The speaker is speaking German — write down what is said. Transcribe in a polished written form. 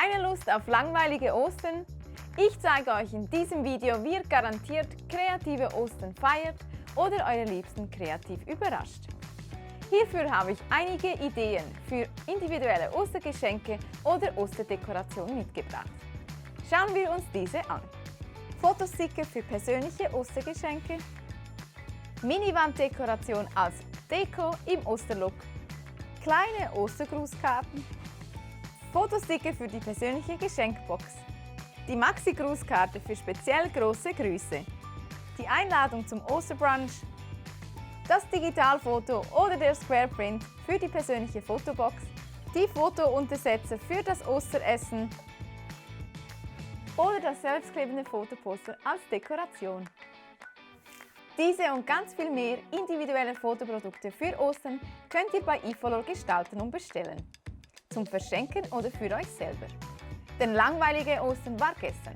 Keine Lust auf langweilige Ostern? Ich zeige euch in diesem Video, wie ihr garantiert kreative Ostern feiert oder eure Liebsten kreativ überrascht. Hierfür habe ich einige Ideen für individuelle Ostergeschenke oder Osterdekoration mitgebracht. Schauen wir uns diese an. Fotosticker für persönliche Ostergeschenke, Mini-Wanddekoration als Deko im Osterlook, kleine Ostergrußkarten, Fotosticker für die persönliche Geschenkbox, die Maxi-Grußkarte für speziell große Grüße, die Einladung zum Osterbrunch, das Digitalfoto oder der Square Print für die persönliche Fotobox, die Fotountersetzer für das Osteressen oder das selbstklebende Fotoposter als Dekoration. Diese und ganz viel mehr individuelle Fotoprodukte für Ostern könnt ihr bei eFollow gestalten und bestellen. Zum Verschenken oder für euch selber. Denn langweilige Ostern war gestern.